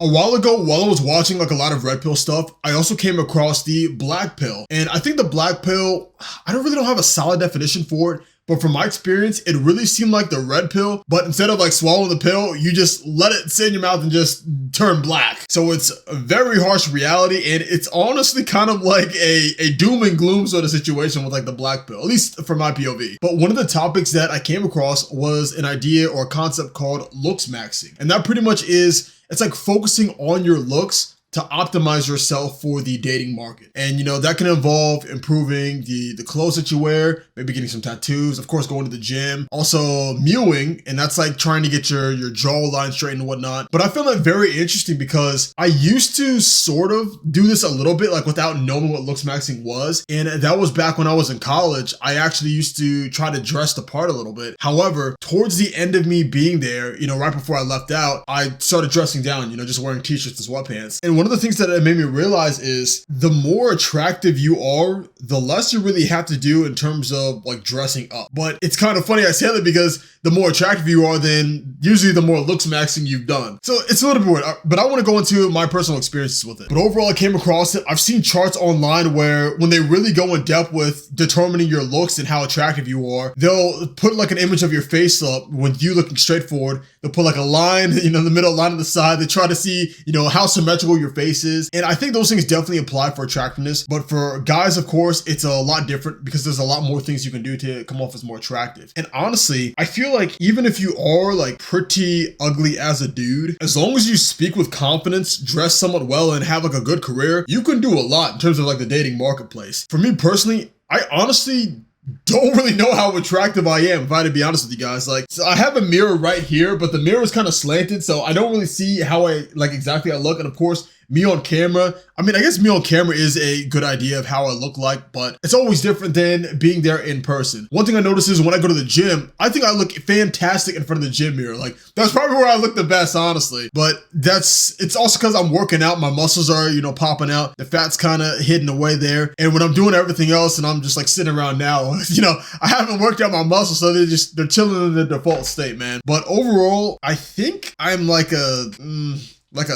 A while ago, while I was watching like a lot of red pill stuff, I also came across the black pill. And I think the black pill, I don't have a solid definition for it, but from my experience, it really seemed like the red pill, but instead of like swallowing the pill, you just let it sit in your mouth and just turn black. So it's a very harsh reality, and it's honestly kind of like a doom and gloom sort of situation with like the black pill, at least from my POV. But one of the topics that I came across was an idea or a concept called looksmaxxing. And that pretty much is, it's like focusing on your looks to optimize yourself for the dating market. And you know, that can involve improving the clothes that you wear, maybe getting some tattoos, of course going to the gym, also mewing, and that's like trying to get your jawline straight and whatnot. But I found that very interesting because I used to sort of do this a little bit like without knowing what looksmaxxing was. And that was back when I was in college. I actually used to try to dress the part a little bit. However, towards the end of me being there, you know, right before I left out, I started dressing down, you know, just wearing t-shirts and sweatpants. And one of the things that it made me realize is the more attractive you are, the less you really have to do in terms of like dressing up. But it's kind of funny I say that because the more attractive you are, then usually the more looksmaxxing you've done. So it's a little bit weird, but I want to go into my personal experiences with it. But overall, I came across it. I've seen charts online where when they really go in depth with determining your looks and how attractive you are, they'll put like an image of your face up when you looking straight forward. They'll put like a line, you know, the middle line on the side. They try to see, you know, how symmetrical your face is. And I think those things definitely apply for attractiveness. But for guys, of course, it's a lot different because there's a lot more things you can do to come off as more attractive. And honestly, I feel like even if you are like pretty ugly as a dude, as long as you speak with confidence, dress somewhat well, and have like a good career, you can do a lot in terms of like the dating marketplace. For me personally, I honestly don't really know how attractive I am, if I had to be honest with you guys. Like, so I have a mirror right here, but the mirror is kind of slanted, so I don't really see how I like exactly I look. And of course, me on camera, I mean, I guess me on camera is a good idea of how I look like, but it's always different than being there in person. One thing I notice is when I go to the gym, I think I look fantastic in front of the gym mirror. Like, that's probably where I look the best, honestly. But it's also because I'm working out. My muscles are, you know, popping out. The fat's kind of hidden away there. And when I'm doing everything else and I'm just like sitting around now, you know, I haven't worked out my muscles, so they're chilling in the default state, man. But overall, I think I'm like a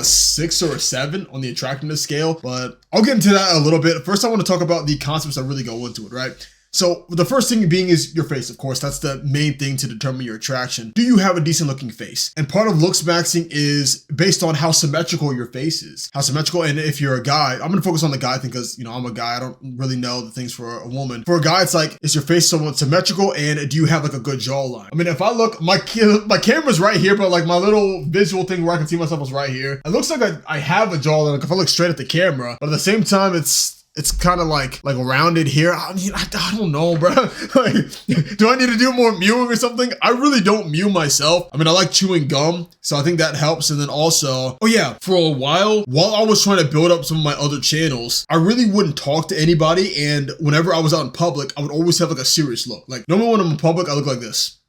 6 or a 7 on the attractiveness scale, but I'll get into that a little bit. First, I want to talk about the concepts that really go into it, right? So the first thing being is your face, of course. That's the main thing to determine your attraction. Do you have a decent looking face? And part of looksmaxxing is based on how symmetrical your face is. How symmetrical, and if you're a guy, I'm gonna focus on the guy thing because, you know, I'm a guy. I don't really know the things for a woman. For a guy, it's like, is your face somewhat symmetrical, and do you have like a good jawline? I mean, if I look, my camera's right here, but like my little visual thing where I can see myself is right here. It looks like I have a jawline, like if I look straight at the camera, but at the same time, it's kind of like rounded here. I mean, I don't know, bro. Like, do I need to do more mewing or something? I really don't mew myself. I mean, I like chewing gum, so I think that helps. And then also, oh yeah, for a while I was trying to build up some of my other channels, I really wouldn't talk to anybody. And whenever I was out in public, I would always have like a serious look. Like normally when I'm in public, I look like this.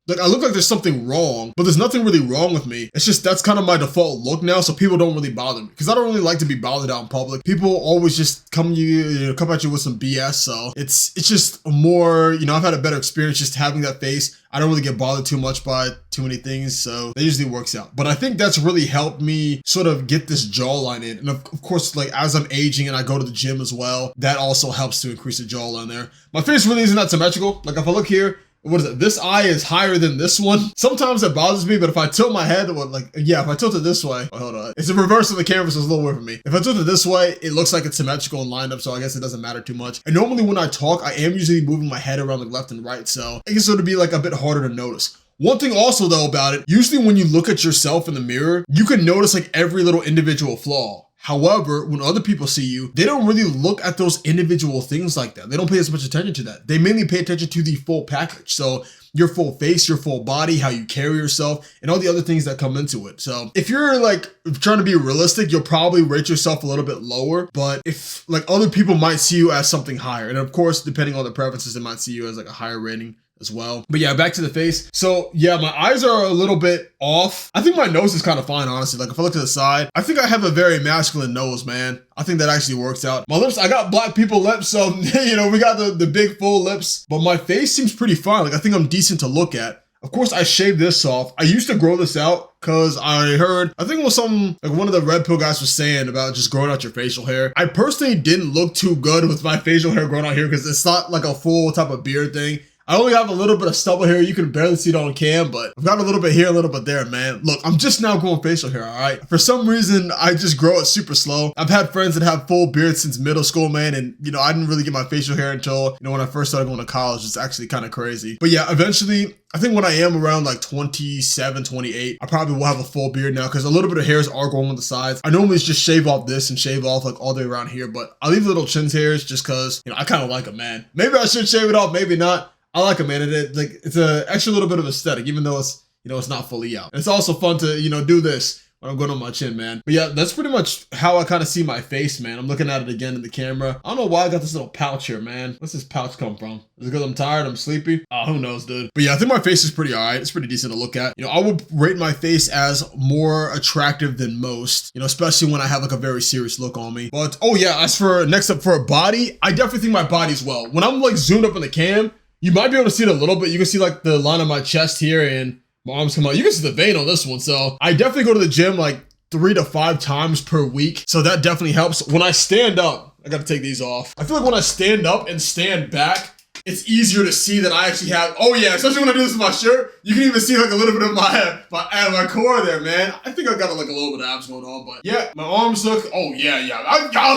Like, I look like there's something wrong, but there's nothing really wrong with me. It's just that's kind of my default look now, so people don't really bother me. Because I don't really like to be bothered out in public. People always just come at you with some BS, so it's just more, you know, I've had a better experience just having that face. I don't really get bothered too much by too many things, so that usually works out. But I think that's really helped me sort of get this jawline in. And of course, like as I'm aging and I go to the gym as well, that also helps to increase the jawline there. My face really isn't that symmetrical. Like if I look here, what is it? This eye is higher than this one. Sometimes it bothers me, but if I tilt my head, if I tilt it this way, hold on. It's a reverse of the camera, so it's a little weird for me. If I tilt it this way, it looks like it's symmetrical and lined up, so I guess it doesn't matter too much. And normally when I talk, I am usually moving my head around like left and right, so I guess it would be like a bit harder to notice. One thing also though about it, usually when you look at yourself in the mirror, you can notice like every little individual flaw. However, when other people see you, they don't really look at those individual things like that. They don't pay as much attention to that. They mainly pay attention to the full package. So your full face, your full body, how you carry yourself, and all the other things that come into it. So if you're like trying to be realistic, you'll probably rate yourself a little bit lower. But if like other people might see you as something higher. And of course, depending on the preferences, they might see you as like a higher rating as well. But yeah, back to the face. So yeah, my eyes are a little bit off. I think my nose is kind of fine, honestly. Like if I look to the side, I think I have a very masculine nose, man. I think that actually works out. My lips, I got black people lips, so you know, we got the big full lips, but my face seems pretty fine. Like I think I'm decent to look at. Of course, I shaved this off. I used to grow this out because I heard, I think it was some, like one of the red pill guys was saying about just growing out your facial hair. I personally didn't look too good with my facial hair growing out here because it's not like a full type of beard thing. I only have a little bit of stubble hair. You can barely see it on cam, but I've got a little bit here, a little bit there, man. Look, I'm just now growing facial hair, all right? For some reason, I just grow it super slow. I've had friends that have full beards since middle school, man, and, you know, I didn't really get my facial hair until, you know, when I first started going to college. It's actually kind of crazy. But yeah, eventually, I think when I am around like 27, 28, I probably will have a full beard now because a little bit of hairs are growing on the sides. I normally just shave off this and shave off like all the way around here, but I leave little chin hairs just because, you know, I kind of like them, man. Maybe I should shave it off, maybe not. I like it, man. It's a extra little bit of aesthetic, even though it's, you know, it's not fully out. And it's also fun to, you know, do this when I'm going on my chin, man. But yeah, that's pretty much how I kind of see my face, man. I'm looking at it again in the camera. I don't know why I got this little pouch here, man. What's this pouch come from? Is it because I'm tired? I'm sleepy? Oh, who knows, dude. But yeah, I think my face is pretty all right. It's pretty decent to look at. You know, I would rate my face as more attractive than most, you know, especially when I have like a very serious look on me. But, oh yeah, as for next up for a body, I definitely think my body's well. When I'm like zoomed up in the cam, you might be able to see it a little bit. You can see like the line of my chest here and my arms come out. You can see the vein on this one. So I definitely go to the gym like 3 to 5 times per week. So that definitely helps. When I stand up, I got to take these off. I feel like when I stand up and stand back, it's easier to see that I actually have, oh yeah, especially when I do this with my shirt, you can even see like a little bit of my core there, man. I think I got like a little bit of abs going on, but yeah, my arms look, oh yeah.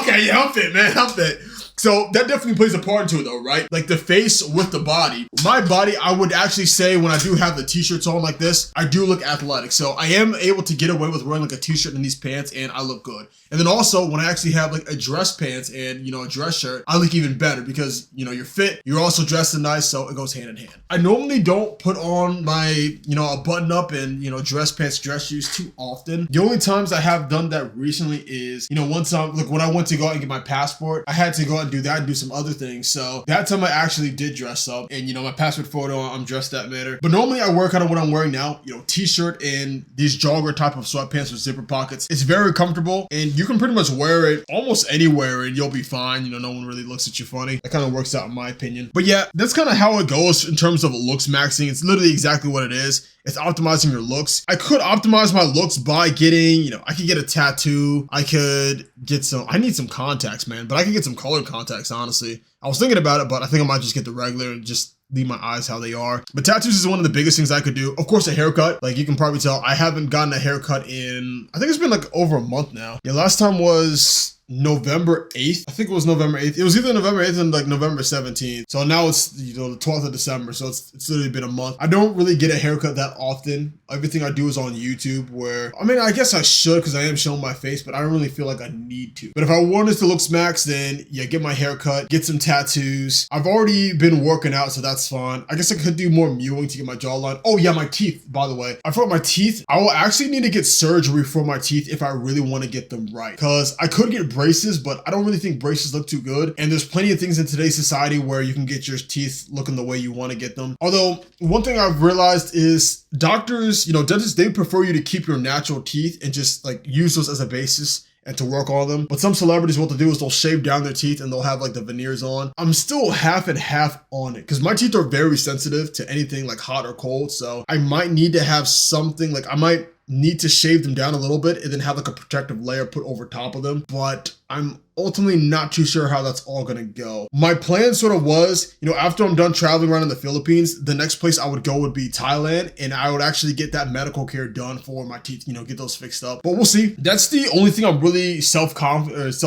Okay, yeah, I'm fit, man, I'm fit. So that definitely plays a part into it though, right? Like the face with the body. My body, I would actually say when I do have the t-shirts on like this, I do look athletic. So I am able to get away with wearing like a t-shirt and these pants and I look good. And then also when I actually have like a dress pants and, you know, a dress shirt, I look even better because, you know, you're fit, you're also dressed and nice, so it goes hand in hand. I normally don't put on my, you know, a button up and, you know, dress pants, dress shoes too often. The only times I have done that recently is, you know, one time, like when I went to go out and get my passport, I had to go out and do that and do some other things. So that time I actually did dress up and, you know, my passport photo, I'm dressed that manner. But normally I wear kind of what I'm wearing now, you know, t-shirt and these jogger type of sweatpants with zipper pockets. It's very comfortable and you can pretty much wear it almost anywhere and you'll be fine. You know, no one really looks at you funny. That kind of works out in my opinion. But yeah, that's kind of how it goes in terms of looks maxing. It's literally exactly what it is. It's optimizing your looks. I could optimize my looks by getting, you know, I could get a tattoo. I could get I need some contacts, man, but I could get some colored contacts, honestly. I was thinking about it, but I think I might just get the regular and just leave my eyes how they are. But tattoos is one of the biggest things I could do. Of course, a haircut. Like you can probably tell, I haven't gotten a haircut in, I think it's been like over a month now. Yeah, last time was November 8th. I think it was November 8th. It was either November 8th and like November 17th. So now it's, you know, the 12th of December. So it's literally been a month. I don't really get a haircut that often. Everything I do is on YouTube where, I mean, I guess I should because I am showing my face, but I don't really feel like I need to. But if I wanted to look smacks, then yeah, get my haircut, get some tattoos. I've already been working out, so that's fine. I guess I could do more mewing to get my jawline. Oh yeah, my teeth, by the way. I forgot my teeth. I will actually need to get surgery for my teeth if I really want to get them right. Because I could get braces, but I don't really think braces look too good. And there's plenty of things in today's society where you can get your teeth looking the way you want to get them. Although one thing I've realized is doctors, you know, dentists, they prefer you to keep your natural teeth and just like use those as a basis and to work on them. But some celebrities, what they'll do is they'll shave down their teeth and they'll have like the veneers on. I'm still half and half on it because my teeth are very sensitive to anything like hot or cold. So I might need to have something, like I might need to shave them down a little bit and then have like a protective layer put over top of them. But I'm ultimately not too sure how that's all gonna go. My plan sort of was, you know, after I'm done traveling around in the Philippines, the next place I would go would be Thailand, and I would actually get that medical care done for my teeth, you know, get those fixed up. But we'll see. That's the only thing I'm really self-conscious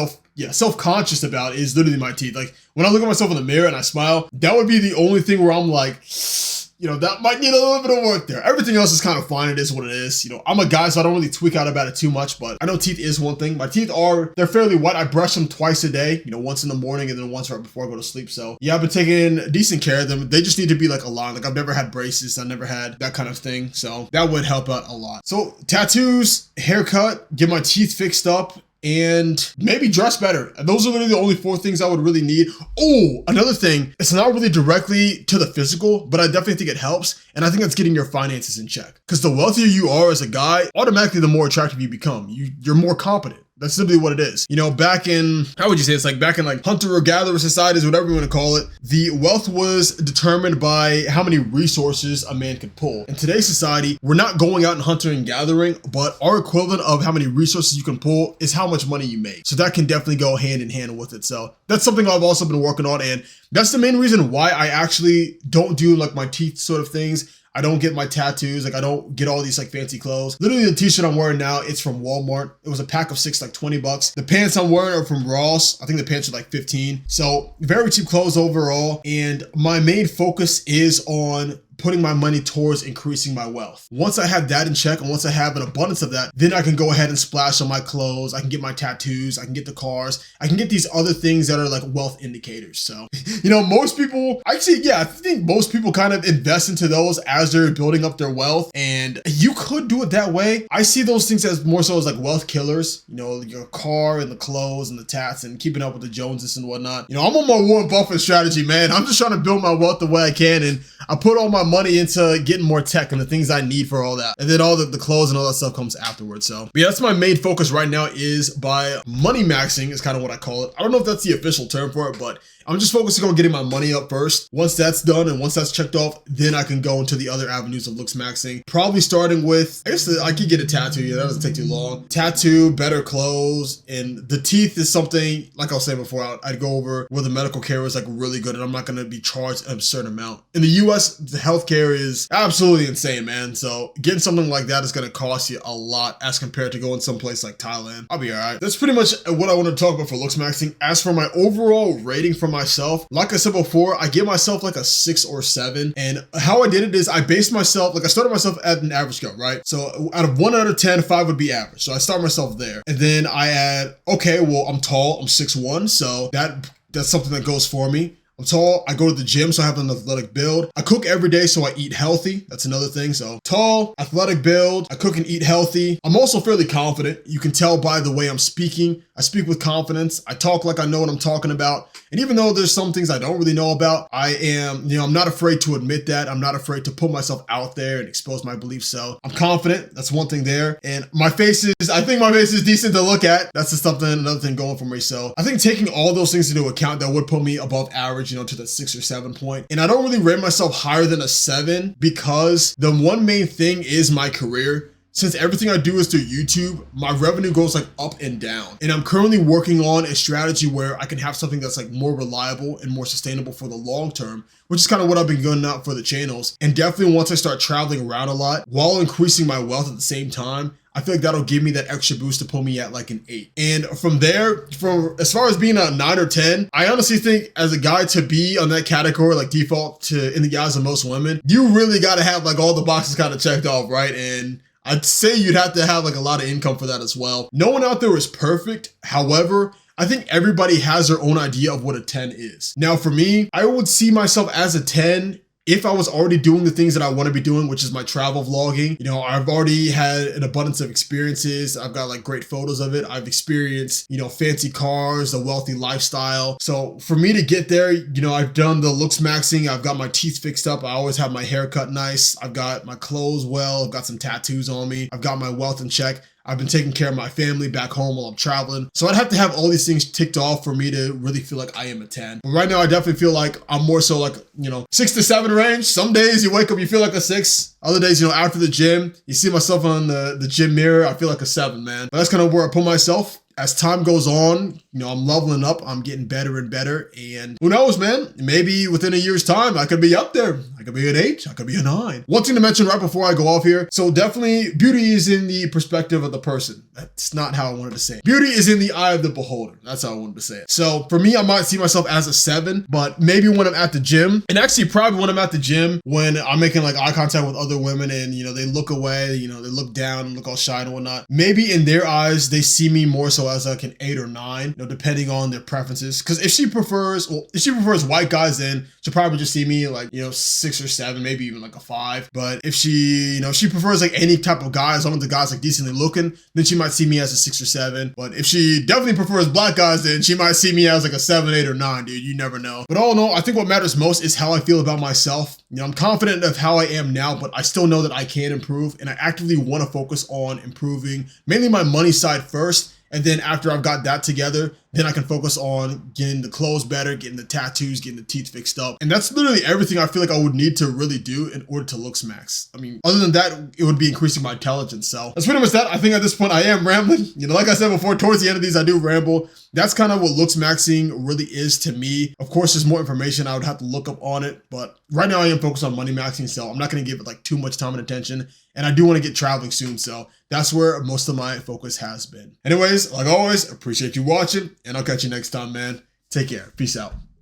about is literally my teeth. Like when I look at myself in the mirror and I smile, that would be the only thing where I'm like, you know, that might need a little bit of work there. Everything else is kind of fine. It is what it is. You know, I'm a guy, so I don't really tweak out about it too much, but I know teeth is one thing. My teeth they're fairly white. I brush them twice a day, you know, once in the morning and then once right before I go to sleep. So yeah, I've been taking decent care of them. They just need to be like aligned. Like I've never had braces. I never had that kind of thing. So that would help out a lot. So tattoos, haircut, get my teeth fixed up, and maybe dress better. And those are literally the only 4 things I would really need. Oh, another thing, it's not really directly to the physical, but I definitely think it helps. And I think that's getting your finances in check. Because the wealthier you are as a guy, automatically the more attractive you become. You're more competent. That's simply what it is. You know, back in, how would you say, it's like back in like hunter or gatherer societies, whatever you want to call it, the wealth was determined by how many resources a man could pull. In today's society, we're not going out and hunting and gathering, but our equivalent of how many resources you can pull is how much money you make. So that can definitely go hand in hand with it. So that's something I've also been working on, and that's the main reason why I actually don't do like my teeth sort of things. I don't get my tattoos, like I don't get all these like fancy clothes. Literally the t-shirt I'm wearing now, it's from Walmart. It was a pack of 6, like 20 bucks. The pants I'm wearing are from Ross. I think the pants are like 15. So very cheap clothes overall. And my main focus is on putting my money towards increasing my wealth. Once I have that in check, and once I have an abundance of that, then I can go ahead and splash on my clothes. I can get my tattoos. I can get the cars. I can get these other things that are like wealth indicators. So, you know, most people, actually, yeah, I think most people kind of invest into those as they're building up their wealth. And you could do it that way. I see those things as more so as like wealth killers, you know, your car and the clothes and the tats and keeping up with the Joneses and whatnot. You know, I'm on my Warren Buffett strategy, man. I'm just trying to build my wealth the way I can. And I put all my money into getting more tech and the things I need for all that. And then all the clothes and all that stuff comes afterwards. So but yeah, that's my main focus right now, is by money maxing is kind of what I call it. I don't know if that's the official term for it, but I'm just focusing on getting my money up first. Once that's done and once that's checked off, then I can go into the other avenues of looks maxing. Probably starting with, I guess I could get a tattoo. Yeah, that doesn't take too long. Tattoo, better clothes, and the teeth is something, like I was saying before, I'd go over where the medical care is like really good and I'm not going to be charged an absurd amount. In the US, the healthcare is absolutely insane, man. So getting something like that is going to cost you a lot as compared to going someplace like Thailand. I'll be all right. That's pretty much what I want to talk about for looks maxing. As for my overall rating for myself, like I said before, I give myself like a 6 or 7. And how I did it is I based myself, like I started myself at an average scale, right? So out of 1 out of 10, 5 would be average. So I start myself there. And then I add, okay, well, I'm tall, I'm 6'1", so that's something that goes for me. I'm tall, I go to the gym, so I have an athletic build. I cook every day, so I eat healthy. That's another thing. So tall, athletic build, I cook and eat healthy. I'm also fairly confident. You can tell by the way I'm speaking. I speak with confidence. I talk like I know what I'm talking about. And even though there's some things I don't really know about, I am, you know, I'm not afraid to admit that. I'm not afraid to put myself out there and expose my beliefs. So I'm confident. That's one thing there. And my face is, I think my face is decent to look at. That's just another thing going for me. So I think taking all those things into account, that would put me above average, you know, to that 6 or 7 point. And I don't really rate myself higher than a 7 because the one main thing is my career. Since everything I do is through YouTube, my revenue goes like up and down. And I'm currently working on a strategy where I can have something that's like more reliable and more sustainable for the long term, which is kind of what I've been going out for the channels. And definitely once I start traveling around a lot while increasing my wealth at the same time, I feel like that'll give me that extra boost to pull me at like an 8. And from there, as far as being a 9 or 10, I honestly think as a guy to be on that category, like default to in the eyes of most women, you really got to have like all the boxes kind of checked off, right? And I'd say you'd have to have like a lot of income for that as well. No one out there is perfect. However, I think everybody has their own idea of what a 10 is. Now for me, I would see myself as a 10 if I was already doing the things that I want to be doing, which is my travel vlogging. You know, I've already had an abundance of experiences. I've got like great photos of it. I've experienced, you know, fancy cars, a wealthy lifestyle. So for me to get there, you know, I've done the looks maxing. I've got my teeth fixed up. I always have my hair cut nice. I've got my clothes well. I've got some tattoos on me. I've got my wealth in check. I've been taking care of my family back home while I'm traveling. So I'd have to have all these things ticked off for me to really feel like I am a 10. But right now, I definitely feel like I'm more so like, you know, 6 to 7 range. Some days you wake up, you feel like a 6. Other days, you know, after the gym, you see myself on the gym mirror, I feel like a 7, man. But that's kind of where I put myself. As time goes on, you know, I'm leveling up, I'm getting better and better, and who knows, man, maybe within a year's time, I could be up there. I could be an 8, I could be a 9. One thing to mention right before I go off here, so definitely beauty is in the perspective of the person. That's not how I wanted to say it. Beauty is in the eye of the beholder. That's how I wanted to say it. So for me, I might see myself as a 7, but maybe when I'm at the gym, and actually probably when I'm at the gym, when I'm making like eye contact with other women and, you know, they look away, you know, they look down and look all shy and whatnot, maybe in their eyes, they see me more so as like an 8 or 9, you know, depending on their preferences. Because if she prefers white guys, then she'll probably just see me like, you know, 6 or 7, maybe even like a 5. But if she, you know, she prefers like any type of guy, as long as the guy's like decently looking, then she might see me as a 6 or 7. But if she definitely prefers black guys, then she might see me as like a 7, 8, or 9, dude. You never know. But all in all, I think what matters most is how I feel about myself. You know, I'm confident of how I am now, but I still know that I can improve, and I actively want to focus on improving mainly my money side first. And then after I've got that together, then I can focus on getting the clothes better, getting the tattoos, getting the teeth fixed up. And that's literally everything I feel like I would need to really do in order to looks max. I mean, other than that, it would be increasing my intelligence. So that's pretty much that. I think at this point I am rambling. Like I said before, towards the end of these, I do ramble. That's kind of what looks maxing really is to me. Of course, there's more information I would have to look up on it, but right now I am focused on money maxing, so I'm not going to give it like too much time and attention. And I do want to get traveling soon, so that's where most of my focus has been. Anyways, like always, appreciate you watching, and I'll catch you next time, man. Take care. Peace out.